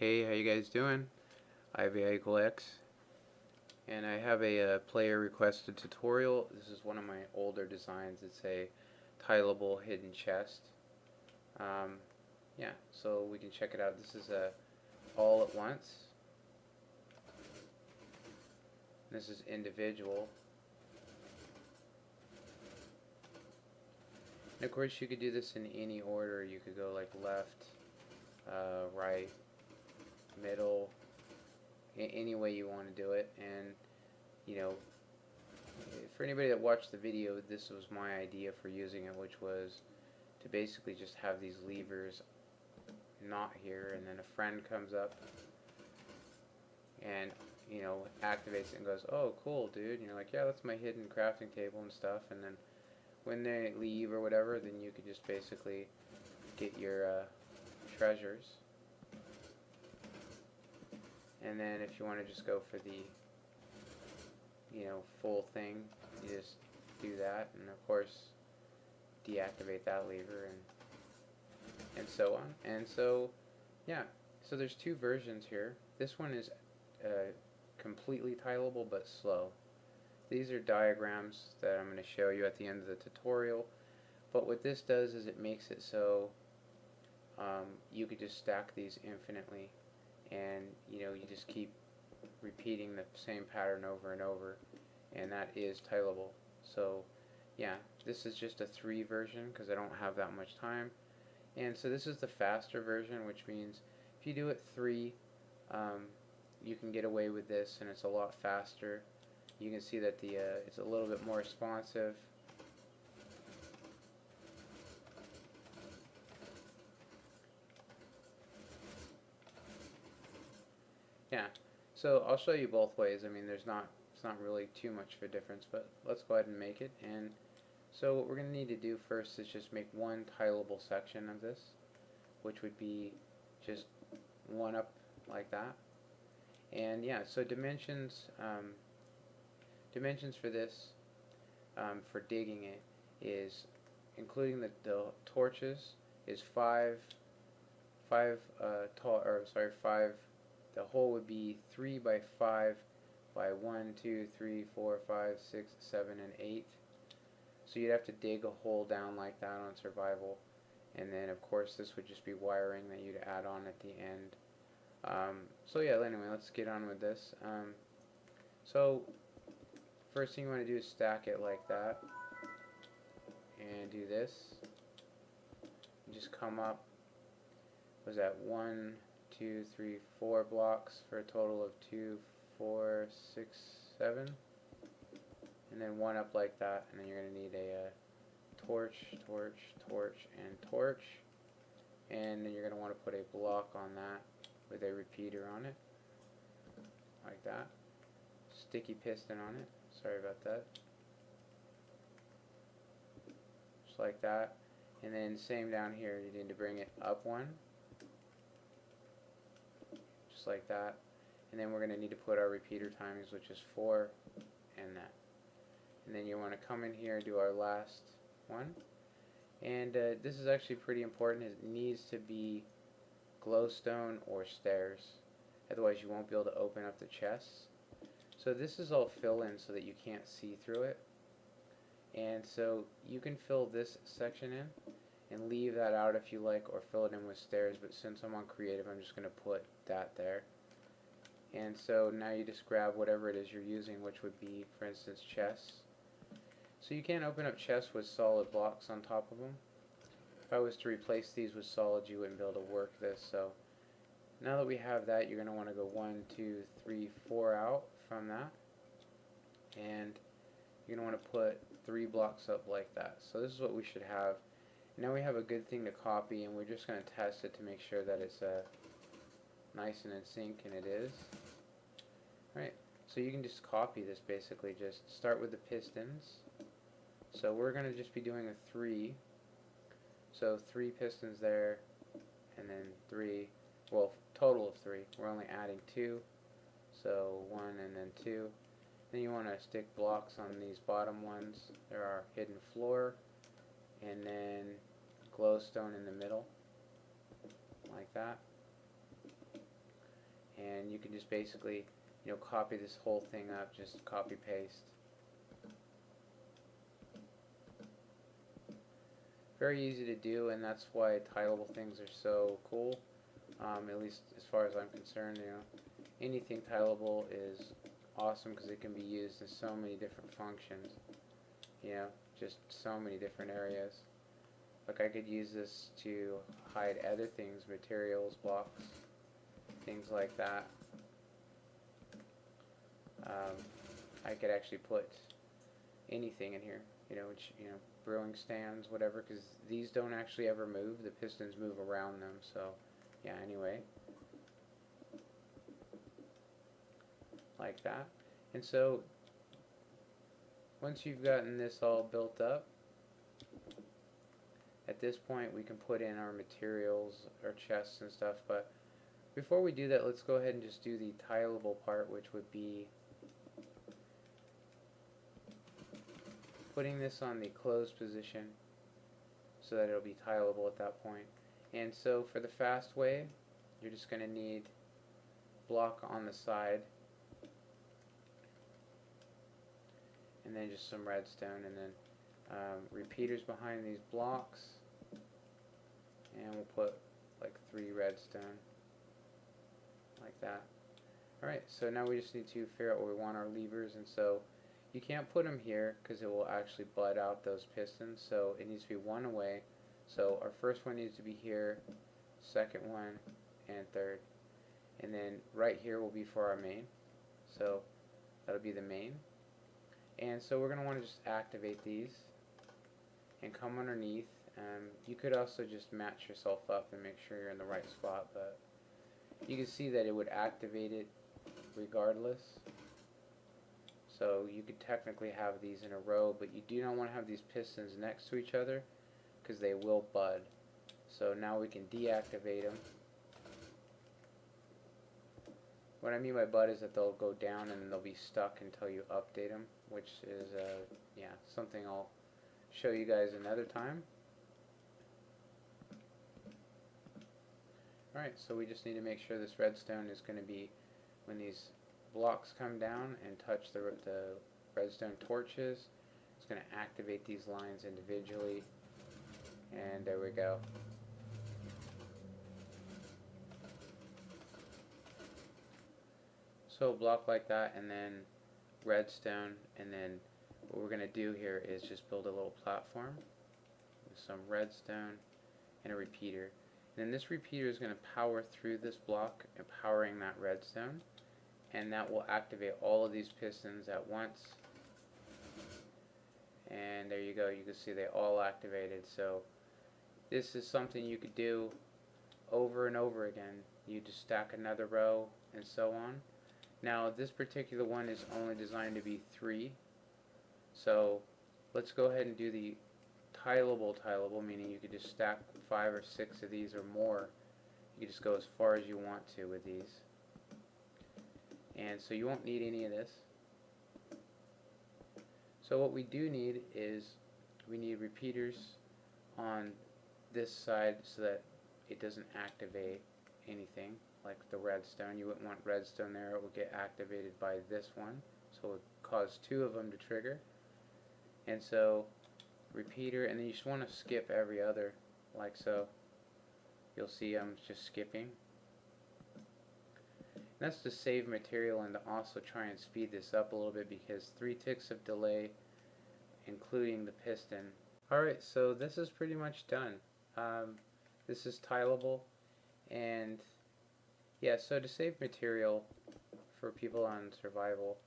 Hey, how you guys doing? IVI=X, and I have a player requested tutorial. This is one of my older designs. It's a tileable hidden chest. Um, yeah, so we can check it out. This is a all at once. This is individual. And of course, you could do this in any order. You could go like left, right, middle, any way you want to do it. And you know, for anybody that watched the video, this was my idea for using it, which was to basically just have these levers not here, and then a friend comes up and activates it and goes, "Oh, cool, dude." And you're like, "Yeah, that's my hidden crafting table and stuff." And then when they leave or whatever, then you could just basically get your treasures. And then if you want to just go for the full thing, you just do that, and of course deactivate that lever, and so on. And so yeah, so there's two versions here. This one is completely tileable but slow. These are diagrams that I'm going to show you at the end of the tutorial, but what this does is it makes it so you could just stack these infinitely, and you just keep repeating the same pattern over and over, and that is tileable. So yeah, this is just a 3 version because I don't have that much time. And so this is the faster version, which means if you do it 3, you can get away with this, and it's a lot faster. You can see that it's a little bit more responsive. Yeah, so I'll show you both ways. I mean, it's not really too much of a difference, but let's go ahead and make it. And so what we're going to need to do first is just make one tileable section of this, which would be just one up like that. And yeah, so dimensions for this, for digging it, is including the torches is 5 tall, or sorry, 5. The hole would be 3 by 5 by 1, 2, 3, 4, 5, 6, 7, and 8. So you'd have to dig a hole down like that on survival, and then of course this would just be wiring that you'd add on at the end. So yeah, anyway, let's get on with this. So first thing you want to do is stack it like that, and do this. You just come up, was that 1, 2, 3, 4 blocks for a total of 2, 4, 6, 7, and then one up like that, and then you're going to need a torch, torch, torch, and torch, and then you're going to want to put a block on that with a repeater on it, like that. Sticky piston on it, sorry about that. Just like that. And then same down here, you need to bring it up one, just like that. And then we're going to need to put our repeater timings, which is 4 and that. And then you want to come in here and do our last one. And this is actually pretty important. It needs to be glowstone or stairs, otherwise you won't be able to open up the chests. So this is all fill in so that you can't see through it. And so you can fill this section in and leave that out if you like, or fill it in with stairs, but since I'm on creative, I'm just going to put that there. And so now you just grab whatever it is you're using, which would be, for instance, chests. So you can't open up chests with solid blocks on top of them. If I was to replace these with solid, you wouldn't be able to work this. So now that we have that, you're going to want to go 1, 2, 3, 4 out from that, and you're going to want to put 3 blocks up like that. So this is what we should have. Now we have a good thing to copy, and we're just going to test it to make sure that it's nice and in sync, and it is. Right. So you can just copy this, basically. Just start with the pistons. So we're going to just be doing a 3. So 3 pistons there, and then 3, well, total of 3. We're only adding 2, so 1 and then 2. Then you want to stick blocks on these bottom ones. There are hidden floor, and then glowstone in the middle, like that. and you can just basically, copy this whole thing up, just copy paste. Very easy to do, and that's why tileable things are so cool. At least as far as I'm concerned, anything tileable is awesome because it can be used in so many different functions. Just so many different areas. Like I could use this to hide other things, materials, blocks, things like that. I could actually put anything in here, brewing stands, whatever, because these don't actually ever move. The pistons move around them, so yeah, anyway. Like that. And so, once you've gotten this all built up, at this point we can put in our materials, our chests and stuff, but before we do that, let's go ahead and just do the tileable part, which would be putting this on the closed position so that it'll be tileable at that point. And so for the fast way, you're just going to need block on the side, and then just some redstone, and then repeaters behind these blocks, and we'll put like 3 redstone like that. Alright, so now we just need to figure out where we want our levers, and so you can't put them here because it will actually butt out those pistons, so it needs to be one away. So our first one needs to be here, second one, and third. And then right here will be for our main, so that'll be the main. And so we're going to want to just activate these and come underneath. You could also just match yourself up and make sure you're in the right spot, but you can see that it would activate it regardless. So you could technically have these in a row, but you do not want to have these pistons next to each other because they will bud. So now we can deactivate them. What I mean by bud is that they'll go down and they'll be stuck until you update them, which is something I'll show you guys another time. Alright, so we just need to make sure this redstone is going to be, when these blocks come down and touch the redstone torches, it's going to activate these lines individually, and there we go. So a block like that, and then redstone, and then what we're going to do here is just build a little platform with some redstone and a repeater. And then this repeater is going to power through this block, empowering that redstone, and that will activate all of these pistons at once. And there you go, you can see they all activated. So this is something you could do over and over again. You just stack another row and so on. Now this particular one is only designed to be 3, so let's go ahead and do the tileable, meaning you could just stack 5 or 6 of these or more. You can just go as far as you want to with these. And so you won't need any of this. So what we do need is we need repeaters on this side so that it doesn't activate anything like the redstone. You wouldn't want redstone there, it will get activated by this one, so it would cause 2 of them to trigger. And so repeater, and then you just want to skip every other, like so. You'll see I'm just skipping. And that's to save material and to also try and speed this up a little bit, because 3 ticks of delay, including the piston. Alright, so this is pretty much done. This is tileable, and yeah, so to save material for people on survival,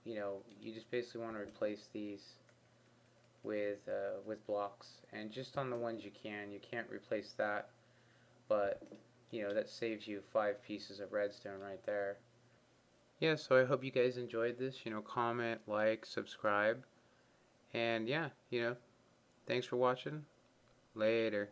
you just basically want to replace these with blocks, and just on the ones you can't replace that, but that saves you 5 pieces of redstone right there. Yeah, so I hope you guys enjoyed this. Comment, like, subscribe, and yeah, thanks for watching. Later.